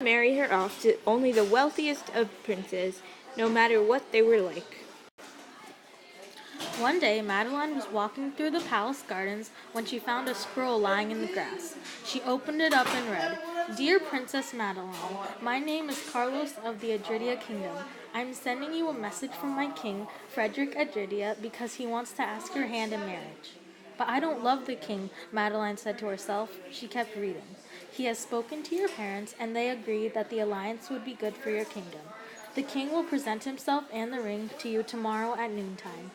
Marry her off to only the wealthiest of princes, no matter what they were like. One day, Madeline was walking through the palace gardens when she found a scroll lying in the grass. She opened it up and read, "Dear Princess Madeline, my name is Carlos of the Adridia Kingdom. I'm sending you a message from my king, Frederick Adridia, because he wants to ask your hand in marriage." "But I don't love the king," Madeline said to herself. She kept reading. "He has spoken to your parents, and they agreed that the alliance would be good for your kingdom. The king will present himself and the ring to you tomorrow at noontime."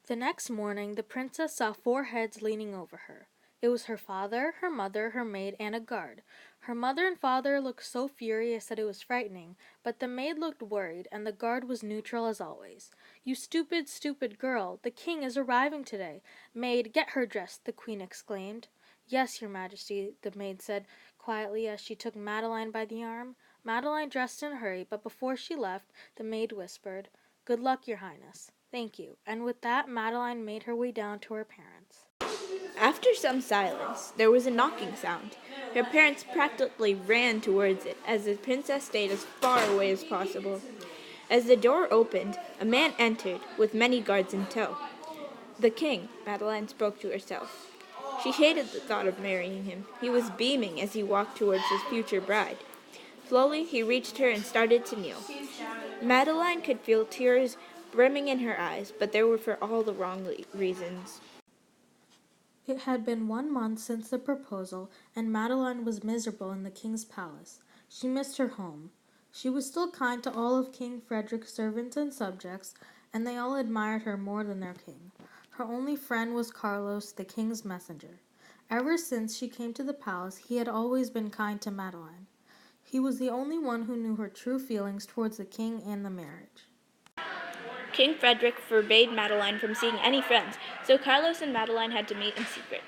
The next morning, the princess saw 4 heads leaning over her. It was her father, her mother, her maid, and a guard. Her mother and father looked so furious that it was frightening, but the maid looked worried, and the guard was neutral as always. "You stupid, stupid girl! The king is arriving today. Maid, get her dressed," the queen exclaimed. "Yes, your majesty," the maid said quietly as she took Madeline by the arm. Madeline dressed in a hurry, but before she left, the maid whispered, "Good luck, your highness." "Thank you." And with that, Madeline made her way down to her parents. After some silence, there was a knocking sound. Her parents practically ran towards it as the princess stayed as far away as possible. As the door opened, a man entered with many guards in tow. "The king," Madeline spoke to herself. She hated the thought of marrying him. He was beaming as he walked towards his future bride. Slowly, he reached her and started to kneel. Madeline could feel tears brimming in her eyes, but they were for all the wrong reasons. It had been 1 month since the proposal, and Madeline was miserable in the king's palace. She missed her home. She was still kind to all of King Frederick's servants and subjects, and they all admired her more than their king. Her only friend was Carlos, the king's messenger. Ever since she came to the palace, he had always been kind to Madeline. He was the only one who knew her true feelings towards the king and the marriage. King Frederick forbade Madeline from seeing any friends, so Carlos and Madeline had to meet in secret.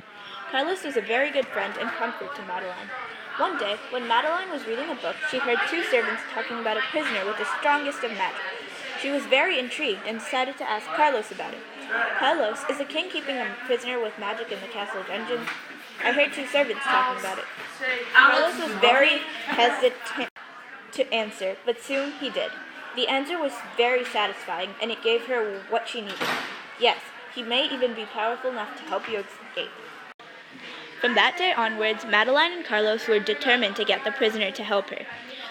Carlos was a very good friend and comfort to Madeline. One day, when Madeline was reading a book, she heard 2 servants talking about a prisoner with the strongest of magic. She was very intrigued and decided to ask Carlos about it. "Carlos, is the king keeping a prisoner with magic in the castle dungeon? I heard 2 servants talking about it." Carlos was very hesitant to answer, but soon he did. The answer was very satisfying, and it gave her what she needed. "Yes, he may even be powerful enough to help you escape." From that day onwards, Madeline and Carlos were determined to get the prisoner to help her.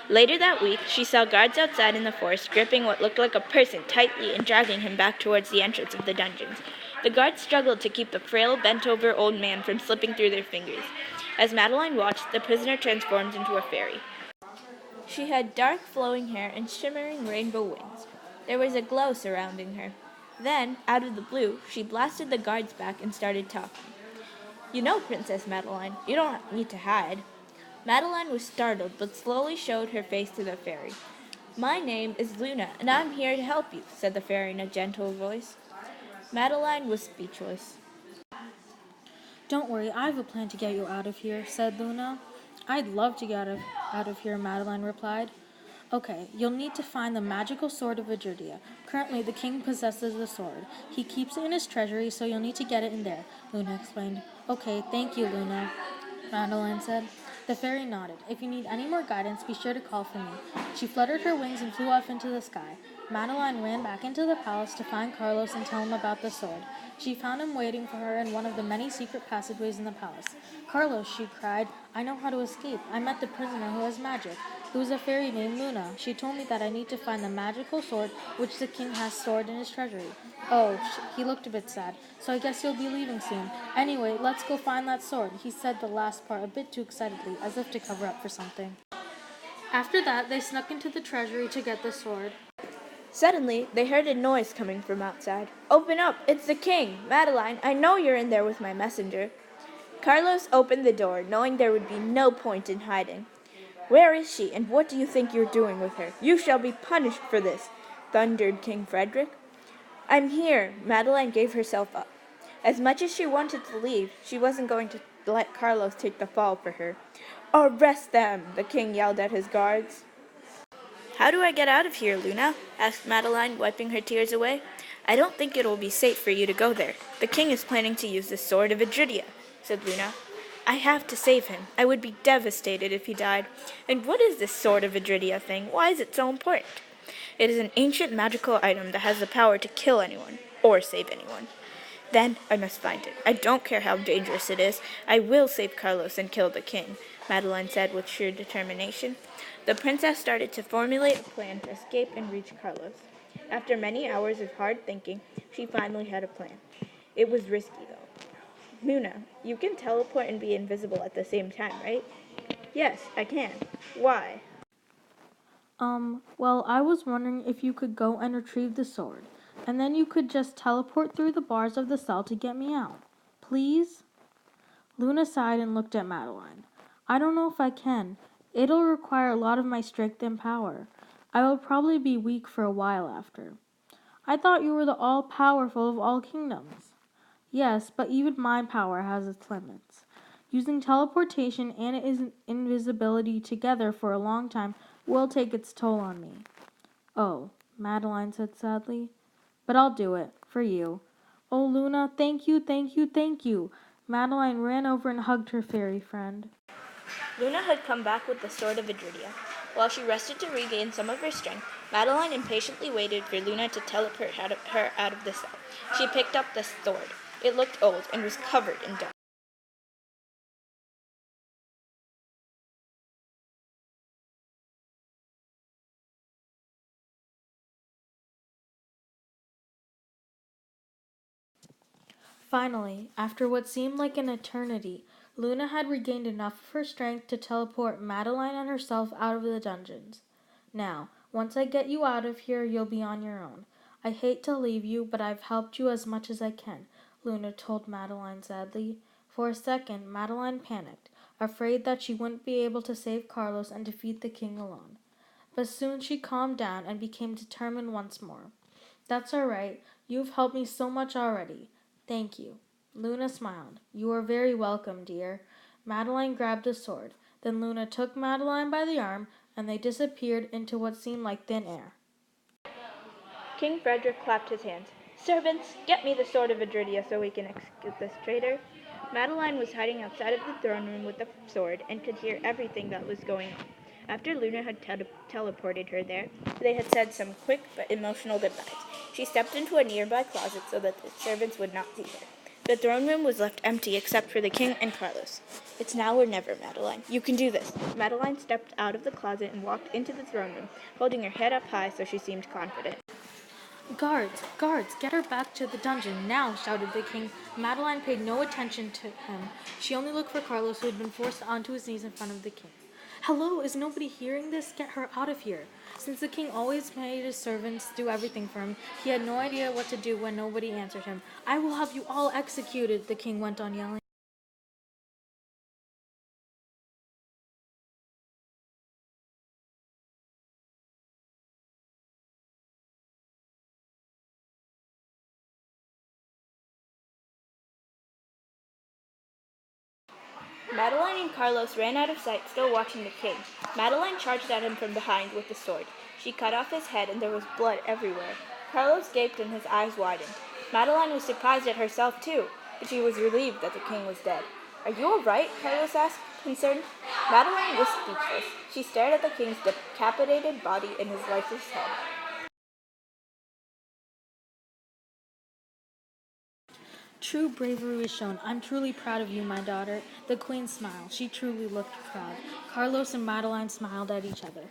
Later that week, she saw guards outside in the forest gripping what looked like a person tightly and dragging him back towards the entrance of the dungeons. The guards struggled to keep the frail, bent-over old man from slipping through their fingers. As Madeline watched, the prisoner transformed into a fairy. She had dark flowing hair and shimmering rainbow wings. There was a glow surrounding her. Then, out of the blue, she blasted the guards back and started talking. "You know, Princess Madeline, you don't need to hide." Madeline was startled, but slowly showed her face to the fairy. "My name is Luna, and I'm here to help you," said the fairy in a gentle voice. Madeline was speechless. "Don't worry, I have a plan to get you out of here," said Luna. "I'd love to get out of here," Madeline replied. "Okay, you'll need to find the magical sword of Adridia. Currently, the king possesses the sword. He keeps it in his treasury, so you'll need to get it in there," Luna explained. "Okay, thank you, Luna," Madeline said. The fairy nodded. "If you need any more guidance, be sure to call for me." She fluttered her wings and flew off into the sky. Madeline ran back into the palace to find Carlos and tell him about the sword. She found him waiting for her in one of the many secret passageways in the palace. "Carlos," she cried, "I know how to escape. I met the prisoner who has magic. It was a fairy named Luna. She told me that I need to find the magical sword which the king has stored in his treasury." "Oh," he looked a bit sad, "so I guess you'll be leaving soon. Anyway, let's go find that sword," he said the last part a bit too excitedly, as if to cover up for something. After that, they snuck into the treasury to get the sword. Suddenly, they heard a noise coming from outside. "Open up! It's the king! Madeline, I know you're in there with my messenger." Carlos opened the door, knowing there would be no point in hiding. "Where is she, and what do you think you're doing with her? You shall be punished for this," thundered King Frederick. "I'm here." Madeline gave herself up. As much as she wanted to leave, she wasn't going to let Carlos take the fall for her. "Arrest them!" the king yelled at his guards. "How do I get out of here, Luna?" asked Madeline, wiping her tears away. "I don't think it will be safe for you to go there. The king is planning to use the sword of Adridia," said Luna. I have to save him. I would be devastated if he died. And what is this sword of Adridia thing? Why is it so important? It is an ancient magical item that has the power to kill anyone, or save anyone. Then I must find it. I don't care how dangerous it is. I will save Carlos and kill the king, Madeline said with sheer determination. The princess started to formulate a plan to escape and reach Carlos. After many hours of hard thinking, she finally had a plan. It was risky, though. Luna, you can teleport and be invisible at the same time, right? Yes, I can. Why? Well, I was wondering if you could go and retrieve the sword, and then you could just teleport through the bars of the cell to get me out. Please? Luna sighed and looked at Madeline. I don't know if I can. It'll require a lot of my strength and power. I will probably be weak for a while after. I thought you were the all-powerful of all kingdoms. Yes, but even my power has its limits. Using teleportation and invisibility together for a long time will take its toll on me. Oh, Madeline said sadly. But I'll do it, for you. Oh, Luna, thank you, thank you, thank you. Madeline ran over and hugged her fairy friend. Luna had come back with the sword of Adridia. While she rested to regain some of her strength, Madeline impatiently waited for Luna to teleport her out of the cell. She picked up the sword. It looked old and was covered in dust. Finally, after what seemed like an eternity, Luna had regained enough of her strength to teleport Madeline and herself out of the dungeons. Now, once I get you out of here, you'll be on your own. I hate to leave you, but I've helped you as much as I can, Luna told Madeline sadly. For a second, Madeline panicked, afraid that she wouldn't be able to save Carlos and defeat the king alone. But soon she calmed down and became determined once more. That's all right. You've helped me so much already. Thank you. Luna smiled. You are very welcome, dear. Madeline grabbed the sword. Then Luna took Madeline by the arm, and they disappeared into what seemed like thin air. King Frederick clapped his hands. Servants, get me the sword of Adridia so we can execute this traitor. Madeline was hiding outside of the throne room with the sword and could hear everything that was going on. After Luna had teleported her there, they had said some quick but emotional goodbyes. She stepped into a nearby closet so that the servants would not see her. The throne room was left empty except for the king and Carlos. It's now or never, Madeline. You can do this. Madeline stepped out of the closet and walked into the throne room, holding her head up high so she seemed confident. Guards, guards, get her back to the dungeon now, shouted the king. Madeline paid no attention to him. She only looked for Carlos, who had been forced onto his knees in front of the king. Hello, is nobody hearing this? Get her out of here. Since the king always made his servants do everything for him, he had no idea what to do when nobody answered him. I will have you all executed, the king went on yelling. Madeline and Carlos ran out of sight, still watching the king. Madeline charged at him from behind with the sword. She cut off his head, and there was blood everywhere. Carlos gaped, and his eyes widened. Madeline was surprised at herself, too, but she was relieved that the king was dead. Are you all right? Carlos asked, concerned. Madeline was speechless. She stared at the king's decapitated body and his lifeless head. True bravery was shown. I'm truly proud of you, my daughter. The queen smiled. She truly looked proud. Carlos and Madeline smiled at each other.